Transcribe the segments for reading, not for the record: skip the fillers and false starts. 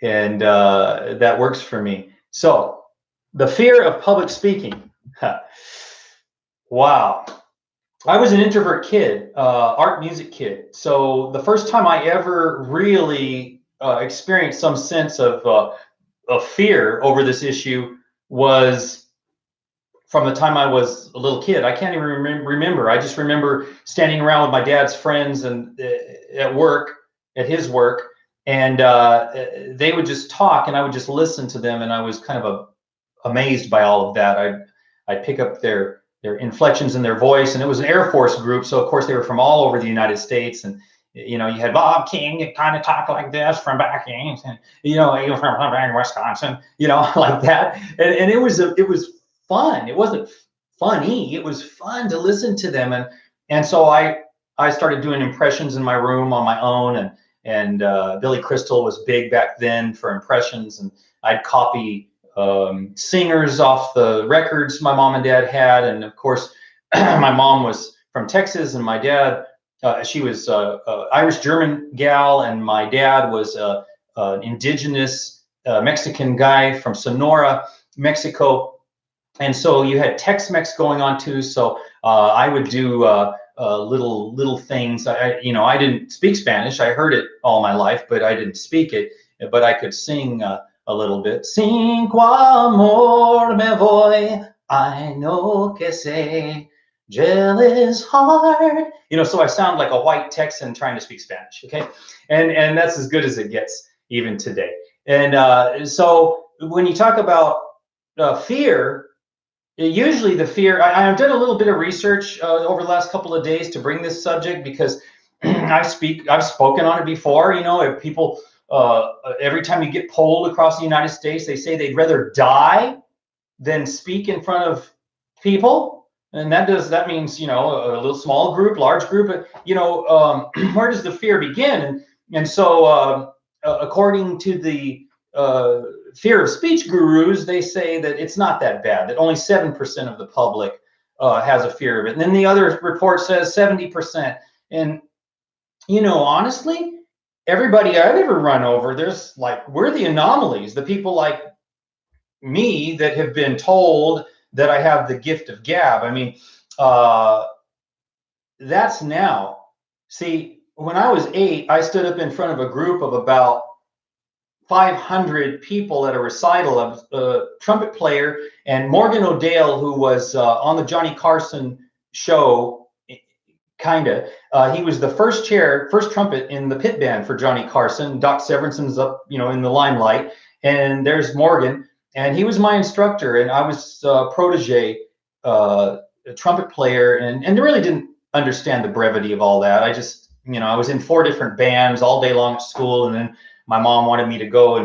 and that works for me. So the fear of public speaking. Wow. I was an introvert kid, art music kid. So the first time I ever really experienced some sense of fear over this issue was from the time I was a little kid. I can't even remember. I just remember standing around with my dad's friends and at work, at his work, and they would just talk, and I would just listen to them, and I was kind of amazed by all of that. I'd pick up their inflections in their voice, and it was an Air Force group, so of course they were from all over the United States, and you know, you had Bob King, it kind of talked like this from back in, and you know, he was from Wisconsin, you know, like that, and it was fun. It wasn't funny. It was fun to listen to them, and so I started doing impressions in my room on my own, and Billy Crystal was big back then for impressions, and I'd copy singers off the records my mom and dad had, and of course, my mom was from Texas, and my dad, she was Irish German gal, and my dad was an indigenous Mexican guy from Sonora, Mexico. And so you had Tex-Mex going on too. So I would do little things. You know, I didn't speak Spanish. I heard it all my life, but I didn't speak it. But I could sing a little bit. Cinco amor me voy, I know que sé, jealous heart. You know, so I sound like a white Texan trying to speak Spanish. Okay, and that's as good as it gets even today. And so when you talk about fear, usually the fear, I've done a little bit of research over the last couple of days to bring this subject because I've spoken on it before. You know, if people, every time you get polled across the United States, they say they'd rather die than speak in front of people. And that means, you know, a little small group, large group, but, you know, where does the fear begin? And so, according to the fear of speech gurus, they say that it's not that bad, that only 7% of the public has a fear of it. And then the other report says 70%. And, you know, honestly, everybody I've ever run over, there's like, we're the anomalies, the people like me that have been told that I have the gift of gab. I mean, that's now. See, when I was 8, I stood up in front of a group of about 500 people at a recital of a trumpet player, and Morgan O'Dale, who was on the Johnny Carson show, kinda. He was the first trumpet in the pit band for Johnny Carson. Doc Severson's up, you know, in the limelight, and there's Morgan, and he was my instructor, and I was a protege, a trumpet player, and really didn't understand the brevity of all that. I just, you know, I was in 4 different bands all day long at school, and then my mom wanted me to go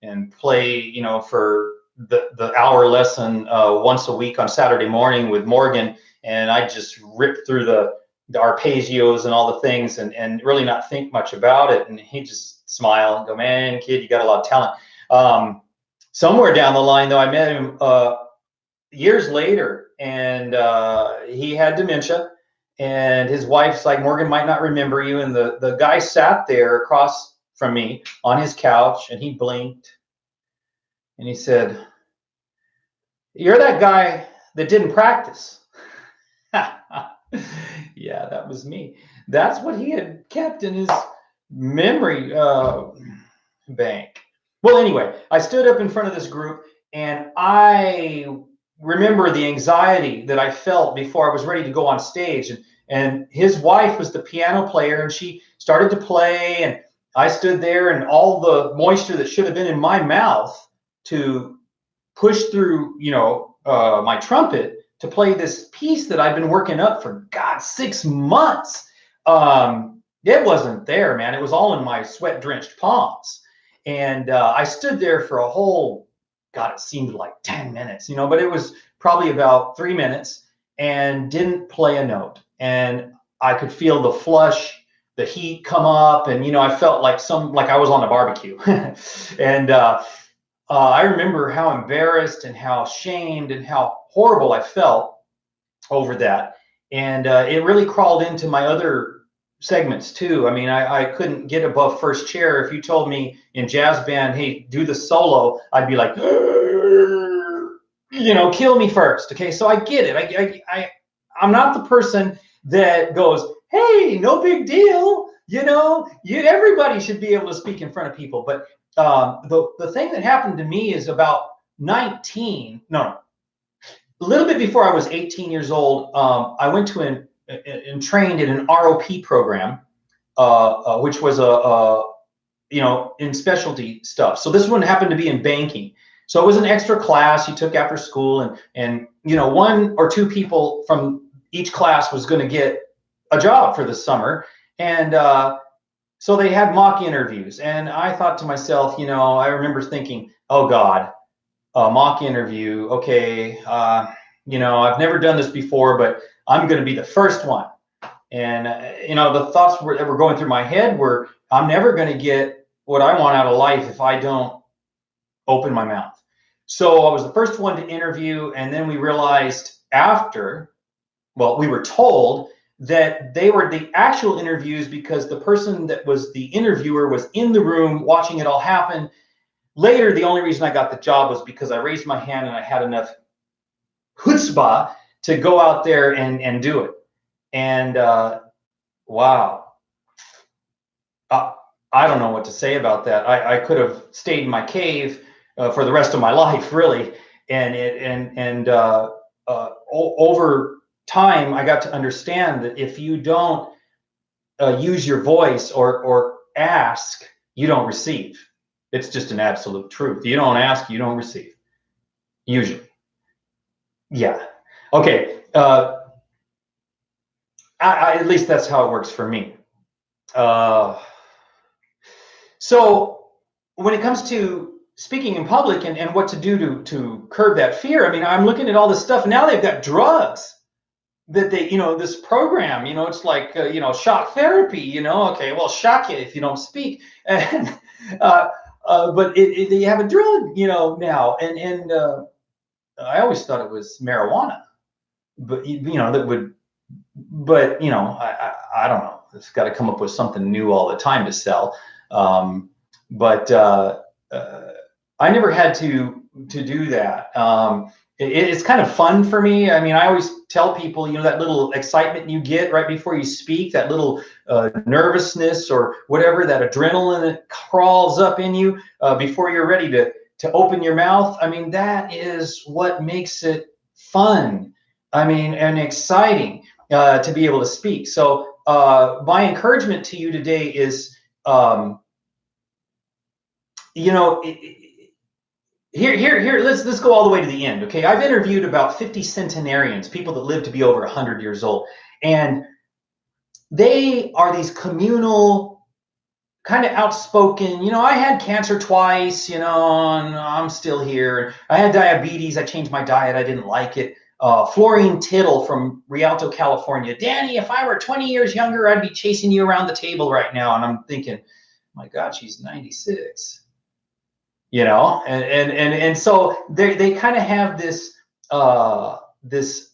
and play, you know, for the hour lesson once a week on Saturday morning with Morgan, and I just ripped through the arpeggios and all the things, and really not think much about it. And he just smile and go, "Man, kid, you got a lot of talent." Somewhere down the line, though, I met him years later, and he had dementia, and his wife's like, "Morgan might not remember you." And the guy sat there across from me on his couch, and he blinked, and he said, "You're that guy that didn't practice." Yeah, that was me. That's what he had kept in his memory bank. Well, anyway, I stood up in front of this group, and I remember the anxiety that I felt before I was ready to go on stage. And his wife was the piano player, and she started to play, and I stood there, and all the moisture that should have been in my mouth to push through, you know, my trumpet to play this piece that I've been working up for, God, 6 months. It wasn't there, man. It was all in my sweat-drenched palms. And I stood there for a whole, God, it seemed like 10 minutes, you know, but it was probably about 3 minutes, and didn't play a note. And I could feel the flush, the heat come up, and, you know, I felt like I was on a barbecue. And I remember how embarrassed and how shamed and how horrible I felt over that. And it really crawled into my other segments too. I mean, I couldn't get above first chair. If you told me in jazz band, hey, do the solo, I'd be like, kill me first. Okay, so I get it. I'm not the person that goes, hey, no big deal. Everybody should be able to speak in front of people. But the thing that happened to me is about 19, no, a little bit before I was 18 years old. I went to and trained in an ROP program, which was in specialty stuff. So this one happened to be in banking. So it was an extra class you took after school, and one or two people from each class was going to get a job for the summer, and so they had mock interviews. And I thought to myself, I remember thinking, oh God, a mock interview. Okay, I've never done this before, but I'm going to be the first one. And the thoughts that were going through my head were, I'm never going to get what I want out of life if I don't open my mouth. So I was the first one to interview, and then we realized we were told that they were the actual interviews because the person that was the interviewer was in the room watching it all happen. Later, the only reason I got the job was because I raised my hand and I had enough chutzpah to go out there and do it. And wow. I don't know what to say about that. I could have stayed in my cave for the rest of my life, really. And over time, I got to understand that if you don't use your voice or ask, you don't receive. It's just an absolute truth. You don't ask, you don't receive. Usually. Yeah. Okay. At least that's how it works for me. So when it comes to speaking in public and what to do to curb that fear, I mean, I'm looking at all this stuff. Now they've got drugs that they, this program, it's like, shock therapy, okay, well, shock you if you don't speak. And, but they have a drug, now. And I always thought it was marijuana, but, that would, but, I don't know. It's got to come up with something new all the time to sell. But I never had to do that. It's kind of fun for me. I mean, I always tell people, that little excitement you get right before you speak, that little nervousness or whatever, that adrenaline that crawls up in you before you're ready to open your mouth. I mean, that is what makes it fun. I mean, and exciting to be able to speak. So my encouragement to you today is, here, let's go all the way to the end. Okay, I've interviewed about 50 centenarians, people that live to be over 100 years old, and they are these communal, kind of outspoken. I had cancer twice, and I'm still here. I had diabetes. I changed my diet. I didn't like it. Florine Tittle from Rialto, California. Danny, if I were 20 years younger, I'd be chasing you around the table right now. And I'm thinking, my God, she's 96. And so they kind of have this this,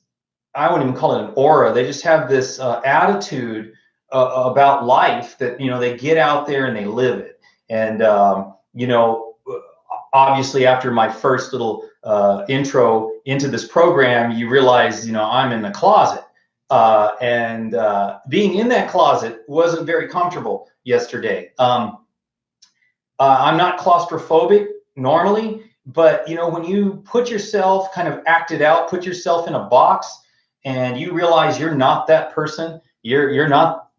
I wouldn't even call it an aura. They just have this attitude about life that they get out there and they live it. And obviously after my first little intro into this program, you realize I'm in the closet, and being in that closet wasn't very comfortable yesterday. I'm not claustrophobic normally, but when you put yourself kind of acted out, put yourself in a box, and you realize you're not that person, you're not,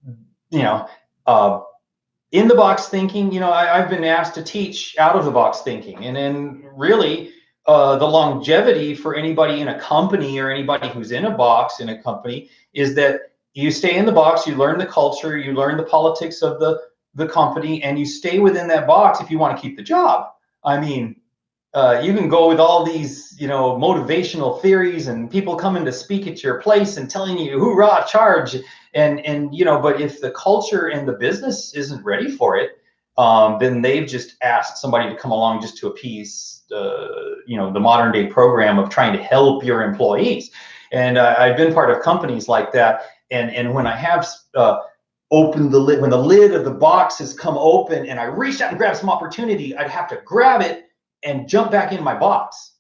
in the box thinking. I've been asked to teach out of the box thinking, and then really the longevity for anybody in a company or anybody who's in a box in a company is that you stay in the box, you learn the culture, you learn the politics of the company, and you stay within that box if you want to keep the job. I mean, you can go with all these, motivational theories and people coming to speak at your place and telling you, hoorah, charge. And but if the culture and the business isn't ready for it, then they've just asked somebody to come along just to appease, the modern day program of trying to help your employees. And I've been part of companies like that. And when I have open the lid, when the lid of the box has come open and I reached out and grabbed some opportunity, I'd have to grab it and jump back in my box.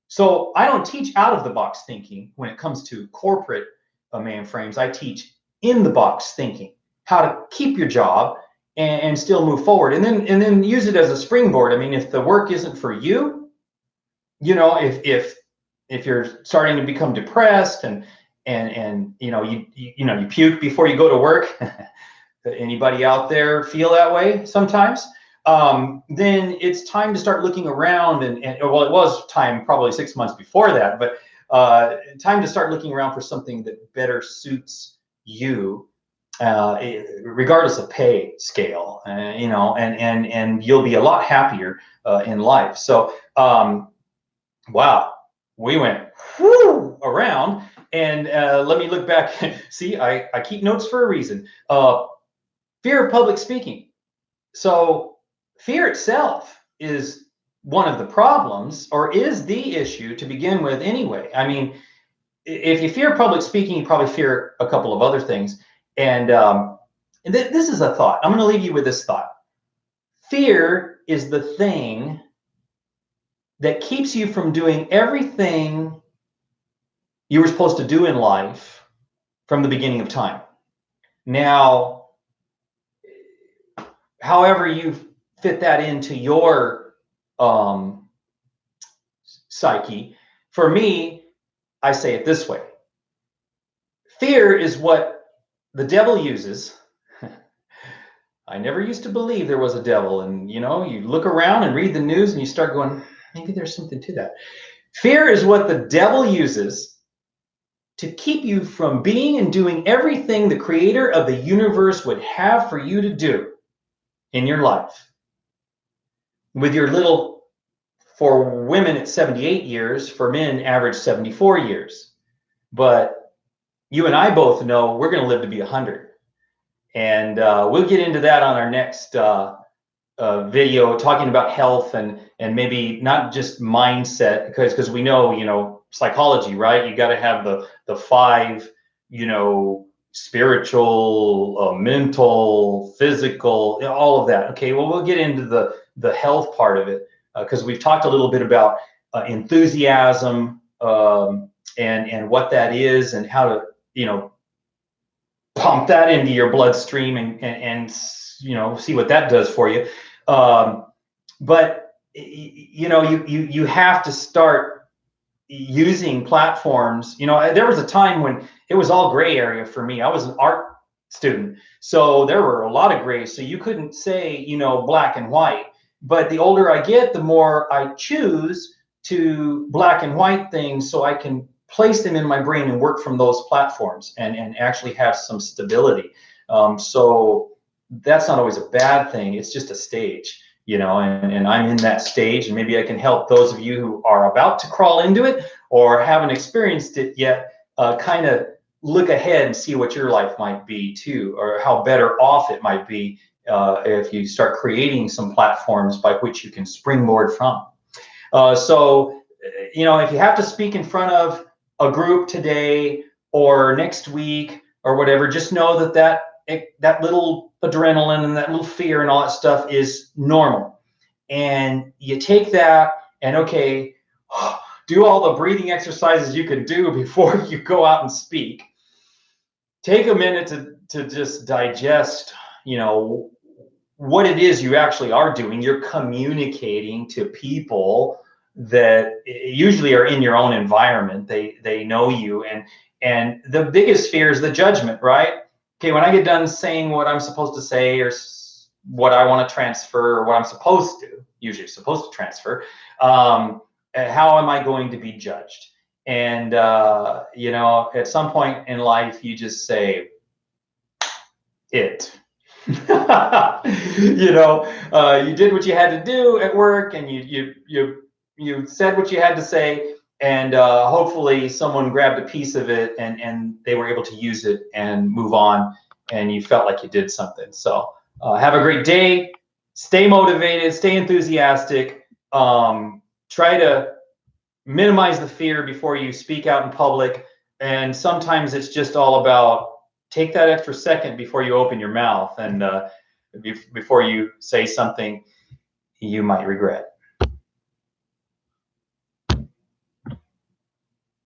So I don't teach out of the box thinking when it comes to corporate mainframes. I teach in the box thinking, how to keep your job and still move forward, and then use it as a springboard. I mean, if the work isn't for you, if you're starting to become depressed and you puke before you go to work. Anybody out there feel that way sometimes? Then it's time to start looking around and well, it was time probably 6 months before that, but time to start looking around for something that better suits you, regardless of pay scale, and you'll be a lot happier in life. So, wow, we went around, and let me look back. See, I keep notes for a reason. Fear of public speaking. So fear itself is one of the problems, or is the issue to begin with anyway. I mean, if you fear public speaking, you probably fear a couple of other things. And this is a thought. I'm going to leave you with this thought. Fear is the thing that keeps you from doing everything you were supposed to do in life from the beginning of time. Now, however you fit that into your psyche, for me, I say it this way. Fear is what the devil uses. I never used to believe there was a devil, and you look around and read the news and you start going, maybe there's something to that. Fear is what the devil uses to keep you from being and doing everything the creator of the universe would have for you to do in your life. With your little, for women it's 78 years, for men average 74 years. But you and I both know we're going to live to be 100. And we'll get into that on our next video, talking about health and maybe not just mindset, because we know, psychology, right? You got to have the 5, spiritual, mental, physical, all of that. Okay, well, we'll get into the health part of it, because we've talked a little bit about enthusiasm and what that is, and how to pump that into your bloodstream and see what that does for you. But you have to start using platforms. There was a time when it was all gray area for me. I was an art student, so there were a lot of grays. So you couldn't say black and white. But the older I get, the more I choose to black and white things, so I can place them in my brain and work from those platforms and actually have some stability. So that's not always a bad thing. It's just a stage, and I'm in that stage, and maybe I can help those of you who are about to crawl into it or haven't experienced it yet, kind of look ahead and see what your life might be too, or how better off it might be if you start creating some platforms by which you can springboard from. So if you have to speak in front of a group today or next week or whatever, just know that little adrenaline and that little fear and all that stuff is normal. And you take that and, okay, do all the breathing exercises you can do before you go out and speak. Take a minute to just digest, what it is you actually are doing. You're communicating to people that usually are in your own environment. They know you, and the biggest fear is the judgment, right? Okay, when I get done saying what I'm supposed to say, or what I want to transfer, or what I'm usually supposed to transfer, how am I going to be judged? And at some point in life, you just say it. You did what you had to do at work, and you said what you had to say, and hopefully someone grabbed a piece of it and they were able to use it and move on, and you felt like you did something. So have a great day. Stay motivated. Stay enthusiastic. Try to minimize the fear before you speak out in public. And sometimes it's just all about take that extra second before you open your mouth and before you say something you might regret.